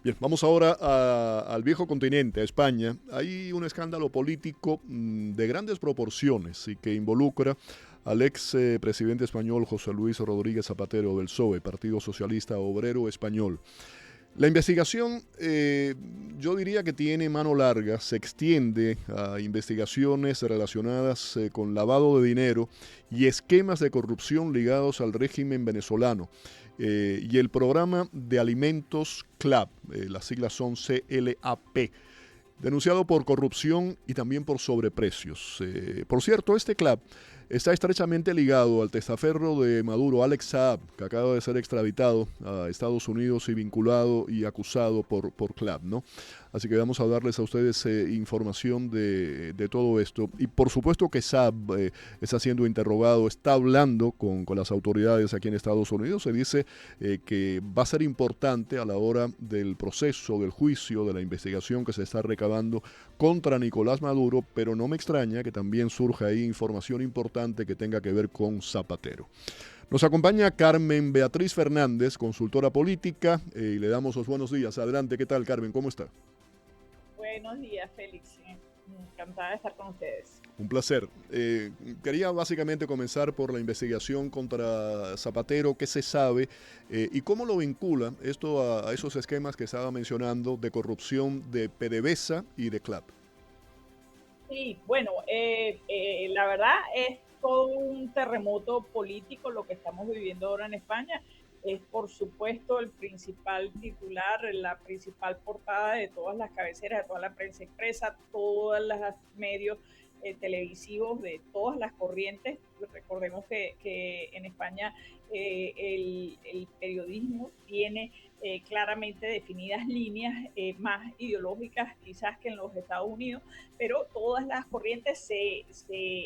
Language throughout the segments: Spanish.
Bien, vamos ahora al viejo continente, a España. Hay un escándalo político de grandes proporciones y que involucra al ex presidente español José Luis Rodríguez Zapatero del PSOE, Partido Socialista Obrero Español. La investigación, yo diría que tiene mano larga, se extiende a investigaciones relacionadas con lavado de dinero y esquemas de corrupción ligados al régimen venezolano. Y el programa de alimentos CLAP, las siglas son CLAP, denunciado por corrupción y también por sobreprecios. Por cierto, este CLAP está estrechamente ligado al testaferro de Maduro, Alex Saab, que acaba de ser extraditado a Estados Unidos y vinculado y acusado por CLAP, ¿no? Así que vamos a darles a ustedes información de todo esto. Y por supuesto que Saab está siendo interrogado, está hablando con las autoridades aquí en Estados Unidos. Se dice que va a ser importante a la hora del proceso, del juicio, de la investigación que se está recabando contra Nicolás Maduro, pero no me extraña que también surja ahí información importante que tenga que ver con Zapatero. Nos acompaña Carmen Beatriz Fernández, consultora política, y le damos los buenos días. Adelante, ¿qué tal, Carmen? ¿Cómo está? Buenos días, Félix. Encantada de estar con ustedes. Un placer. Quería básicamente comenzar por la investigación contra Zapatero, qué se sabe y cómo lo vincula esto a esos esquemas que estaba mencionando de corrupción de PDVSA y de CLAP. Sí, bueno, la verdad es todo un terremoto político lo que estamos viviendo ahora en España. Es, por supuesto, el principal titular, la principal portada de todas las cabeceras, de toda la prensa expresa, todos los medios televisivos de todas las corrientes. Recordemos que en España el periodismo tiene claramente definidas líneas más ideológicas quizás que en los Estados Unidos, pero todas las corrientes se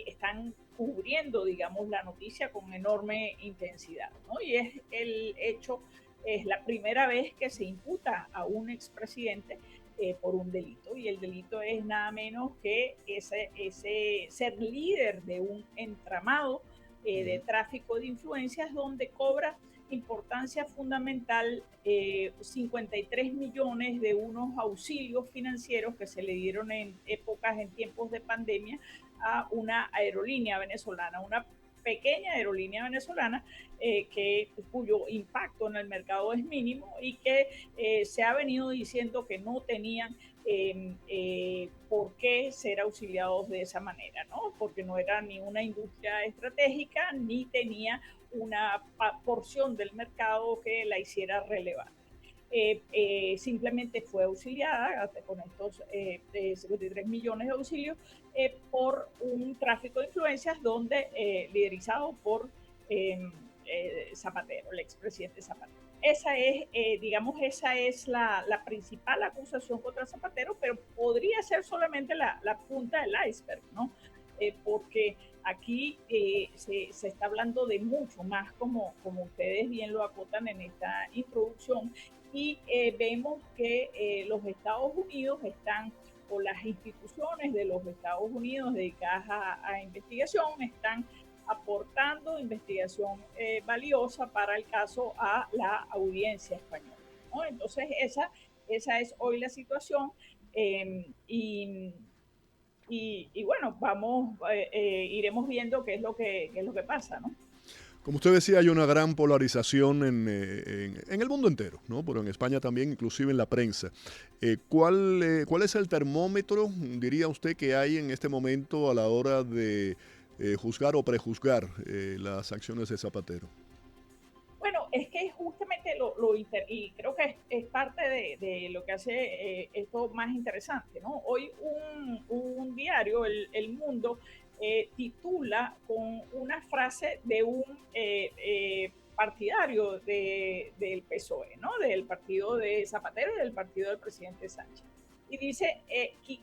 están cubriendo, digamos, la noticia con enorme intensidad, ¿no? Y es el hecho, es la primera vez que se imputa a un expresidente por un delito, y el delito es nada menos que ese ser líder de un entramado de tráfico de influencias donde cobra importancia fundamental 53 millones de unos auxilios financieros que se le dieron en tiempos de pandemia a una aerolínea venezolana, una pequeña aerolínea venezolana cuyo impacto en el mercado es mínimo y que se ha venido diciendo que no tenían por qué ser auxiliados de esa manera, ¿no? Porque no era ni una industria estratégica ni tenía una porción del mercado que la hiciera relevante. Simplemente fue auxiliada con estos 53 millones de auxilios por un tráfico de influencias donde liderizado por Zapatero, el expresidente Zapatero. Esa es la principal acusación contra Zapatero, pero podría ser solamente la punta del iceberg, ¿no? Porque aquí se está hablando de mucho más, como ustedes bien lo acotan en esta introducción, y vemos que los Estados Unidos están, o las instituciones de los Estados Unidos dedicadas a investigación, están aportando investigación valiosa para el caso a la audiencia española, ¿no? Entonces, esa es hoy la situación y bueno, iremos viendo qué es lo que pasa, ¿no? Como usted decía, hay una gran polarización en el mundo entero, ¿no? Pero en España también, inclusive en la prensa. ¿Cuál es el termómetro, diría usted, que hay en este momento a la hora de juzgar o prejuzgar las acciones de Zapatero? Bueno, es que justamente y creo que es parte de lo que hace esto más interesante, ¿no? Hoy un diario, El Mundo, titula con una frase de un partidario del PSOE, ¿no? Del partido de Zapatero y del partido del presidente Sánchez. Y dice,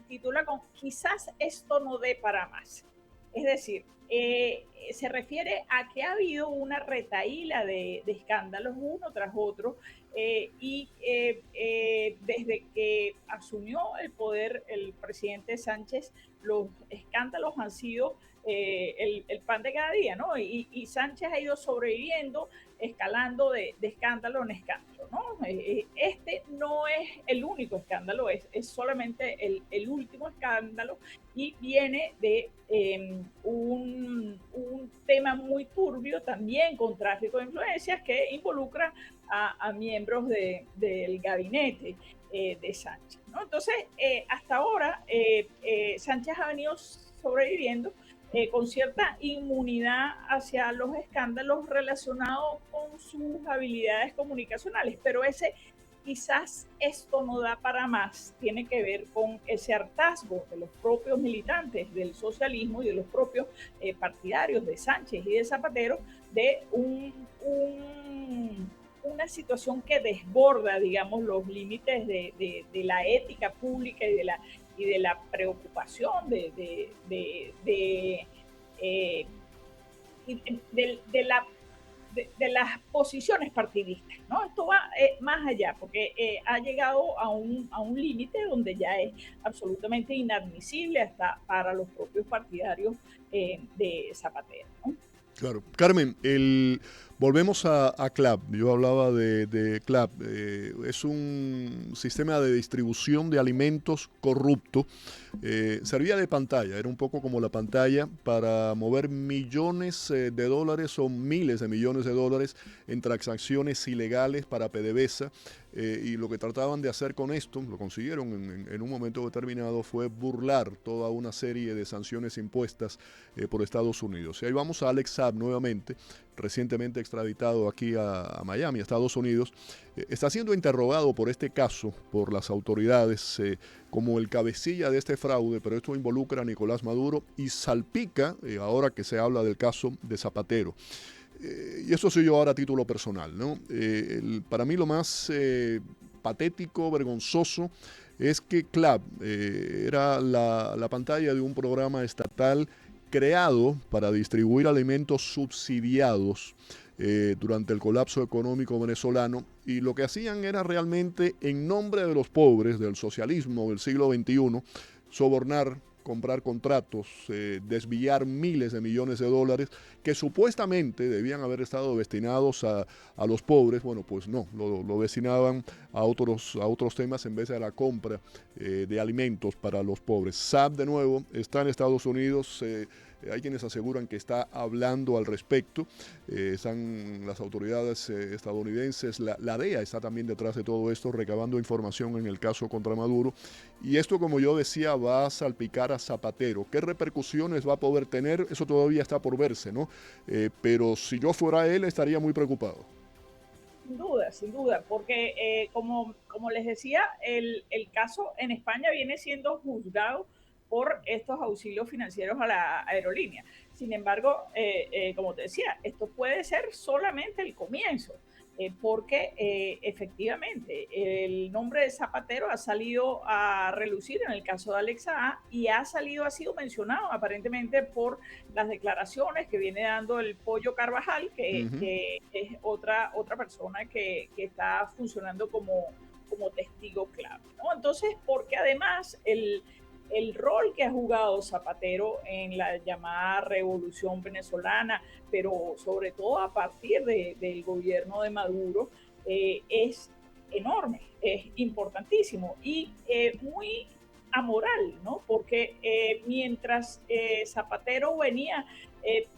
titula con quizás esto no dé para más. Es decir, se refiere a que ha habido una retahíla de escándalos uno tras otro desde que asumió el poder el presidente Sánchez, los escándalos han sido el pan de cada día, ¿no? Y Sánchez ha ido sobreviviendo, escalando de escándalo en escándalo, ¿no? Este no es el único escándalo, es solamente el último escándalo y viene de un tema muy turbio también con tráfico de influencias que involucra a miembros del gabinete de Sánchez, ¿no? Entonces, hasta ahora, Sánchez ha venido sobreviviendo con cierta inmunidad hacia los escándalos relacionados con sus habilidades comunicacionales, pero quizás esto no da para más, tiene que ver con ese hartazgo de los propios militantes del socialismo y de los propios partidarios de Sánchez y de Zapatero de una situación que desborda, digamos, los límites de la ética pública y de la preocupación eh, de las posiciones partidistas, ¿no? Esto va más allá, porque ha llegado a un límite donde ya es absolutamente inadmisible hasta para los propios partidarios de Zapatero, ¿no? Claro. Carmen, volvemos a CLAP. Yo hablaba de CLAP. Es un sistema de distribución de alimentos corrupto. Servía de pantalla, era un poco como la pantalla para mover millones de dólares o miles de millones de dólares en transacciones ilegales para PDVSA. Y lo que trataban de hacer con esto, lo consiguieron en un momento determinado, fue burlar toda una serie de sanciones impuestas por Estados Unidos. Y ahí vamos a Alex Saab nuevamente, recientemente extraditado aquí a Miami, a Estados Unidos. Está siendo interrogado por este caso, por las autoridades, como el cabecilla de este fraude, pero esto involucra a Nicolás Maduro y salpica, ahora que se habla del caso de Zapatero. Y eso soy yo ahora a título personal, ¿no? Para mí lo más patético, vergonzoso, es que CLAP era la pantalla de un programa estatal creado para distribuir alimentos subsidiados durante el colapso económico venezolano, y lo que hacían era realmente, en nombre de los pobres, del socialismo del siglo XXI, sobornar, comprar contratos, desviar miles de millones de dólares que supuestamente debían haber estado destinados a los pobres. Bueno, pues no, lo destinaban a otros temas en vez de a la compra de alimentos para los pobres. Saab, de nuevo, está en Estados Unidos. Hay quienes aseguran que está hablando al respecto. Están las autoridades estadounidenses, la DEA está también detrás de todo esto, recabando información en el caso contra Maduro. Y esto, como yo decía, va a salpicar a Zapatero. ¿Qué repercusiones va a poder tener? Eso todavía está por verse, ¿no? Pero si yo fuera él, estaría muy preocupado. Sin duda, porque como les decía, el caso en España viene siendo juzgado por estos auxilios financieros a la aerolínea. Sin embargo, como te decía, esto puede ser solamente el comienzo, porque efectivamente el nombre de Zapatero ha salido a relucir en el caso de Alexa A y ha sido mencionado aparentemente por las declaraciones que viene dando el Pollo Carvajal, que es otra persona que está funcionando como testigo clave, ¿no? Entonces, porque además el rol que ha jugado Zapatero en la llamada revolución venezolana, pero sobre todo a partir del gobierno de Maduro, es enorme, es importantísimo y muy amoral, ¿no? Porque mientras Zapatero venía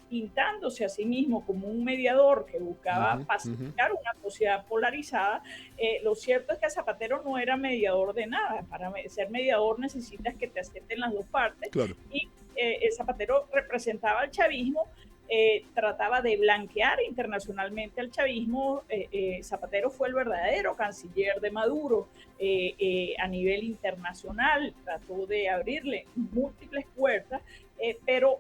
pintándose a sí mismo como un mediador que buscaba pacificar una sociedad polarizada, lo cierto es que Zapatero no era mediador de nada. Para ser mediador necesitas que te acepten las dos partes. Claro. Y Zapatero representaba al chavismo, trataba de blanquear internacionalmente al chavismo. Zapatero fue el verdadero canciller de Maduro a nivel internacional, trató de abrirle múltiples puertas, pero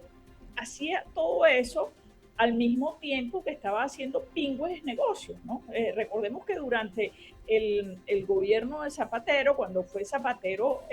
hacía todo eso al mismo tiempo que estaba haciendo pingües negocios, ¿no? Recordemos que durante el gobierno de Zapatero, cuando fue Zapatero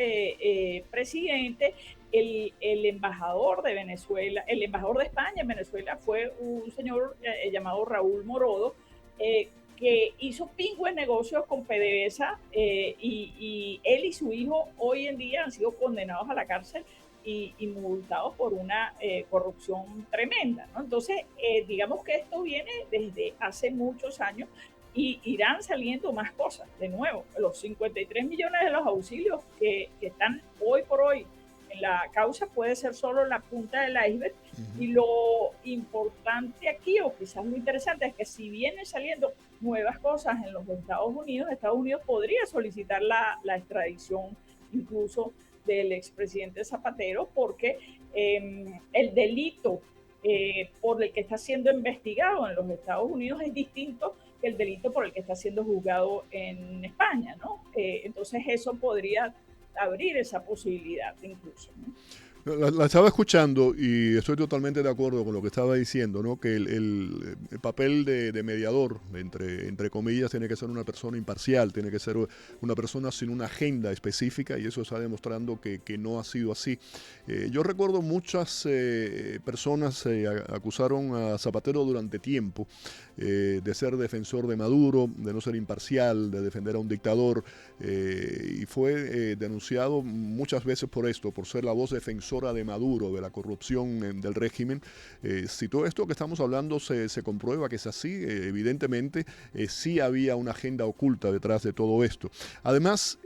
presidente, el embajador de Venezuela, el embajador de España en Venezuela fue un señor llamado Raúl Morodo, que hizo pingües negocios con PDVSA, y él y su hijo hoy en día han sido condenados a la cárcel y multados por una corrupción tremenda, ¿no? Entonces, digamos que esto viene desde hace muchos años y irán saliendo más cosas. De nuevo, los 53 millones de los auxilios que están hoy por hoy en la causa puede ser solo la punta del iceberg. Y lo importante aquí, o quizás lo interesante, es que si vienen saliendo nuevas cosas en los Estados Unidos podría solicitar la extradición incluso del expresidente Zapatero, porque el delito por el que está siendo investigado en los Estados Unidos es distinto que el delito por el que está siendo juzgado en España, ¿no? Entonces eso podría abrir esa posibilidad incluso, ¿no? La estaba escuchando y estoy totalmente de acuerdo con lo que estaba diciendo, ¿no? Que el papel de mediador, entre comillas, tiene que ser una persona imparcial, tiene que ser una persona sin una agenda específica, y eso está demostrando que no ha sido así. Yo recuerdo muchas personas acusaron a Zapatero durante tiempo de ser defensor de Maduro, de no ser imparcial, de defender a un dictador, y fue denunciado muchas veces por esto, por ser la voz defensora de Maduro, de la corrupción del régimen. Si todo esto que estamos hablando se comprueba que es así, evidentemente sí había una agenda oculta detrás de todo esto. Además,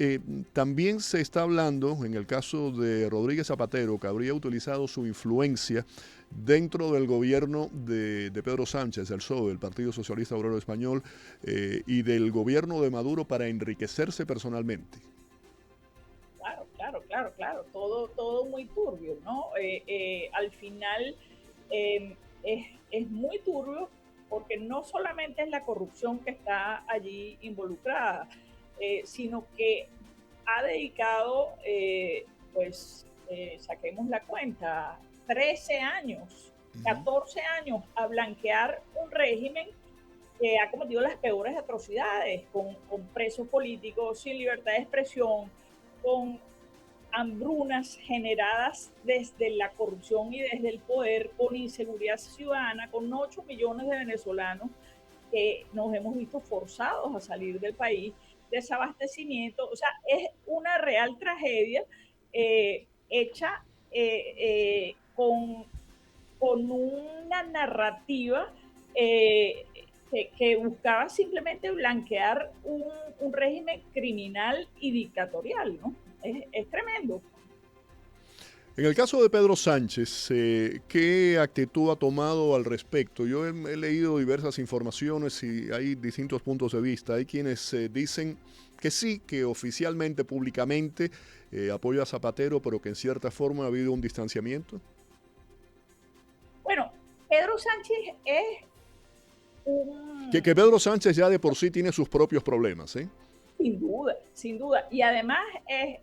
también se está hablando, en el caso de Rodríguez Zapatero, que habría utilizado su influencia dentro del gobierno de Pedro Sánchez, del PSOE, el Partido Socialista Obrero Español, y del gobierno de Maduro para enriquecerse personalmente. Claro, todo muy turbio, ¿no? Al final es muy turbio porque no solamente es la corrupción que está allí involucrada, sino que ha dedicado, saquemos la cuenta, 13 años, 14 años a blanquear un régimen que ha cometido las peores atrocidades, con presos políticos, sin libertad de expresión, con hambrunas generadas desde la corrupción y desde el poder, con inseguridad ciudadana, con 8 millones de venezolanos que nos hemos visto forzados a salir del país, desabastecimiento. O sea, es una real tragedia hecha con una narrativa que buscaba simplemente blanquear un régimen criminal y dictatorial, ¿no? Es tremendo. En el caso de Pedro Sánchez, ¿qué actitud ha tomado al respecto? Yo he leído diversas informaciones y hay distintos puntos de vista. Hay quienes dicen que sí, que oficialmente, públicamente, apoya a Zapatero, pero que en cierta forma ha habido un distanciamiento. Bueno, Pedro Sánchez es un... Que Pedro Sánchez ya de por sí tiene sus propios problemas, ¿eh? Sin duda. Y además es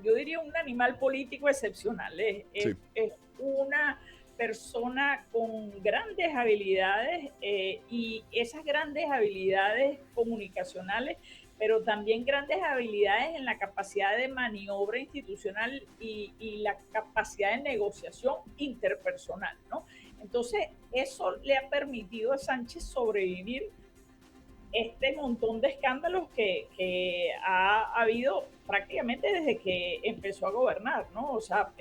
yo diría un animal político excepcional. Sí. Es una persona con grandes habilidades y esas grandes habilidades comunicacionales, pero también grandes habilidades en la capacidad de maniobra institucional y la capacidad de negociación interpersonal, ¿no? Entonces, eso le ha permitido a Sánchez sobrevivir este montón de escándalos que ha habido prácticamente desde que empezó a gobernar, ¿no? O sea,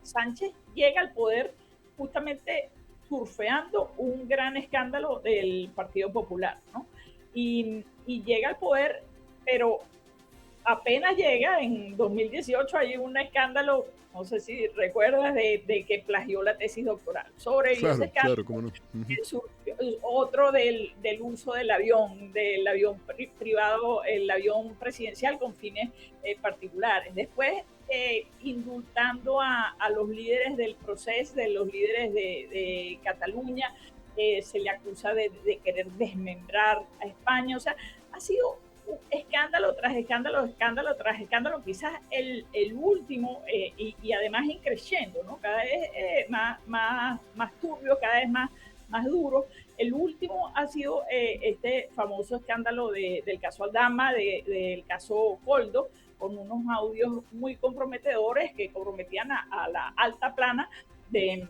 Sánchez llega al poder justamente surfeando un gran escándalo del Partido Popular, ¿no? Y llega al poder, pero apenas llega, en 2018 hay un escándalo, no sé si recuerdas, de que plagió la tesis doctoral. Sobre ese escándalo, cómo no. otro del uso del avión privado, el avión presidencial con fines particulares. Después, indultando a los líderes del proceso, de los líderes de Cataluña, se le acusa de querer desmembrar a España. O sea, ha sido escándalo tras escándalo, escándalo tras escándalo, quizás el último, y además increciendo, ¿no? Cada vez más turbio, cada vez más duro. El último ha sido este famoso escándalo del caso Aldama, del caso Coldo, con unos audios muy comprometedores que comprometían a la alta plana del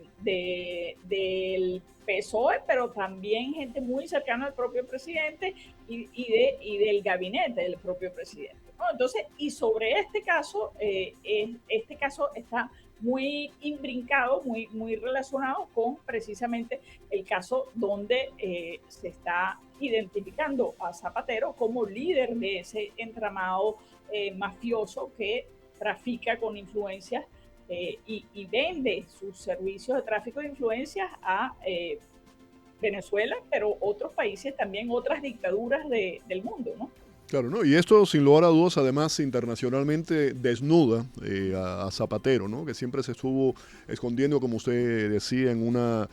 PSOE, pero también gente muy cercana al propio presidente y del gabinete del propio presidente, ¿no? Entonces, y sobre este caso está muy imbrincado, muy relacionado con precisamente el caso donde se está identificando a Zapatero como líder de ese entramado mafioso que trafica con influencias y vende sus servicios de tráfico de influencias a Venezuela, pero otros países también, otras dictaduras del mundo, ¿no? Claro, ¿no? Y esto, sin lugar a dudas, además internacionalmente desnuda a Zapatero, ¿no? Que siempre se estuvo escondiendo, como usted decía, en una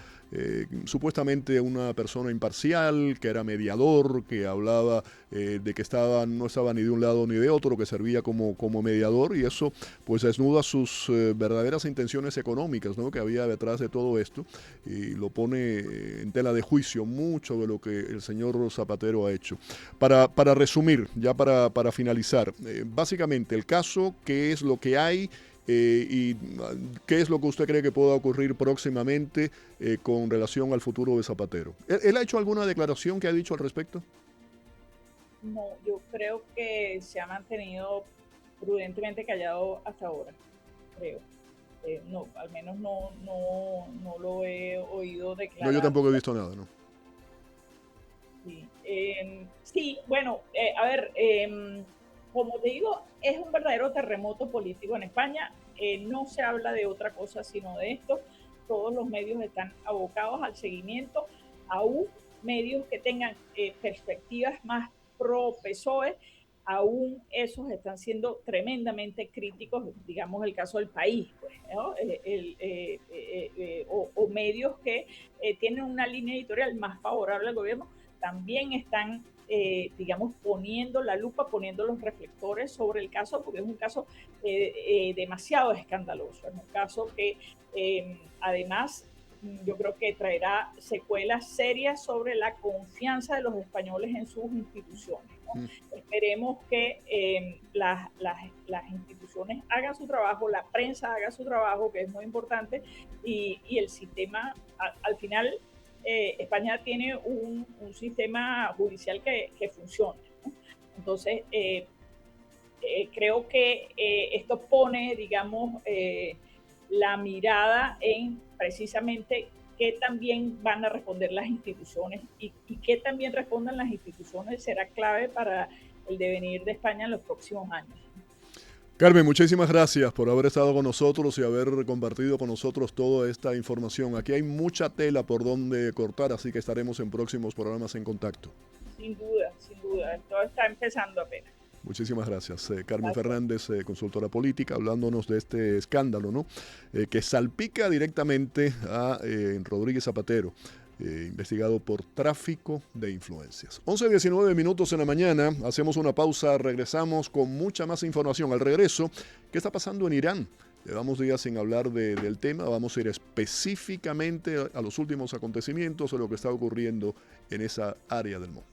supuestamente una persona imparcial, que era mediador, que hablaba de que no estaba ni de un lado ni de otro, que servía como mediador, y eso pues desnuda sus verdaderas intenciones económicas, ¿no? Que había detrás de todo esto, y lo pone en tela de juicio mucho de lo que el señor Zapatero ha hecho. Para resumir, ya para finalizar, básicamente el caso, ¿qué es lo que hay? ¿Y qué es lo que usted cree que pueda ocurrir próximamente con relación al futuro de Zapatero? ¿Él ha hecho alguna declaración que ha dicho al respecto? No, yo creo que se ha mantenido prudentemente callado hasta ahora, creo. No, al menos no lo he oído No, yo declarar. tampoco he visto nada, ¿no? Sí, sí bueno, a ver, como te digo, es un verdadero terremoto político en España. No se habla de otra cosa sino de esto. Todos los medios están abocados al seguimiento, aún medios que tengan perspectivas más pro PSOE, aún esos están siendo tremendamente críticos, digamos el caso del país, pues, ¿no? O medios que tienen una línea editorial más favorable al gobierno también están, digamos, poniendo la lupa, poniendo los reflectores sobre el caso, porque es un caso demasiado escandaloso, es un caso que además yo creo que traerá secuelas serias sobre la confianza de los españoles en sus instituciones, ¿no? Mm. Esperemos que las instituciones hagan su trabajo, la prensa haga su trabajo, que es muy importante, y el sistema, al final, España tiene un sistema judicial que funciona, ¿no? Entonces, creo que esto pone, digamos, la mirada en precisamente qué también van a responder las instituciones y qué también respondan las instituciones será clave para el devenir de España en los próximos años. Carmen, muchísimas gracias por haber estado con nosotros y haber compartido con nosotros toda esta información. Aquí hay mucha tela por donde cortar, así que estaremos en próximos programas en contacto. Sin duda, todo está empezando apenas. Muchísimas gracias. Carmen Gracias. Fernández, consultora política, hablándonos de este escándalo, ¿no? Que salpica directamente a Rodríguez Zapatero, investigado por tráfico de influencias. 11:19 minutos en la mañana, hacemos una pausa, regresamos con mucha más información. Al regreso, ¿qué está pasando en Irán? Llevamos días sin hablar del tema, vamos a ir específicamente a los últimos acontecimientos de lo que está ocurriendo en esa área del mundo.